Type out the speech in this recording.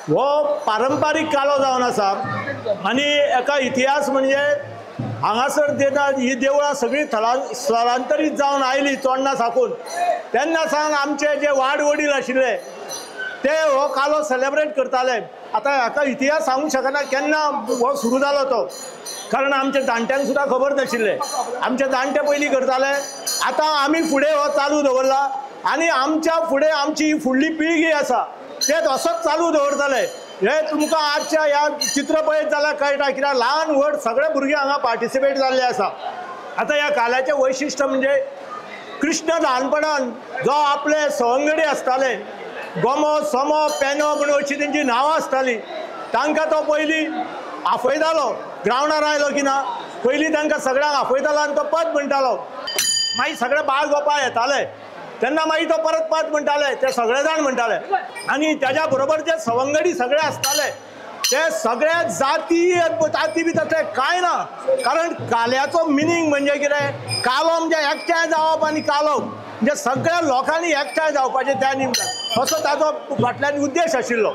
हो पारंपारीक कालो जावन आसा आनी एका इतिहास म्हणजे हांगासर तेन्ना ही देवळां सगळीं स्थलांतरीत जावन आयलीं चोडणा साकून तेन्ना सावन आमचे जे वाड वडील आशिल्ले ते हो कालो सेलेब्रेट करताले। आतां हाका इतिहास सांगूंक शकना केन्ना हो सुरू जालो तो, कारण आमच्या जाणट्यांक सुद्दां खबर नाशिल्लें। आमचे जाणटे पयलीं करताले, आतां आमी फुडें हो चालू दवरला आनी आमच्या फुडें आमची फुडली पिळगी आसा ते असोच चालू दवरतले। हे तुमकां आजच्या ह्या चित्र पळयत जाल्यार कळटा, कित्याक ल्हान व्हड सगळे भुरगे हांगा पार्टिसिपेट जाल्ले आसा। आतां ह्या काल्याचें वैशिश्ट म्हणजे कृष्ण ल्हानपणान जो आपले सवंगडी आसताले, गोमो सोमो पेनो म्हणून अशीं तेंची नांवां आसतालीं, तांकां तो पयलीं आपयतालो। ग्रावंडार आयलो की ना पयलीं तांकां सगळ्यांक आपयतालो आनी तो पद म्हणटालो। मागीर सगळे बाळ गोपाळ येताले तेन्ना मागीर तो परत पद म्हणटाले, ते सगळे जाण म्हणटाले। आनी तेज्या बरोबर जे सवंगडी सगळे आसताले ते सगळे जाती बी तशें कांय ना, कारण काल्याचो मिनींग म्हणजे कितें, कालो म्हणजे एकठांय जावप आनी कालो म्हणजे सगळ्या लोकांनी एकठांय जावपाचें त्या निमतान, असो ताजो फाटल्यान उद्देश आशिल्लो।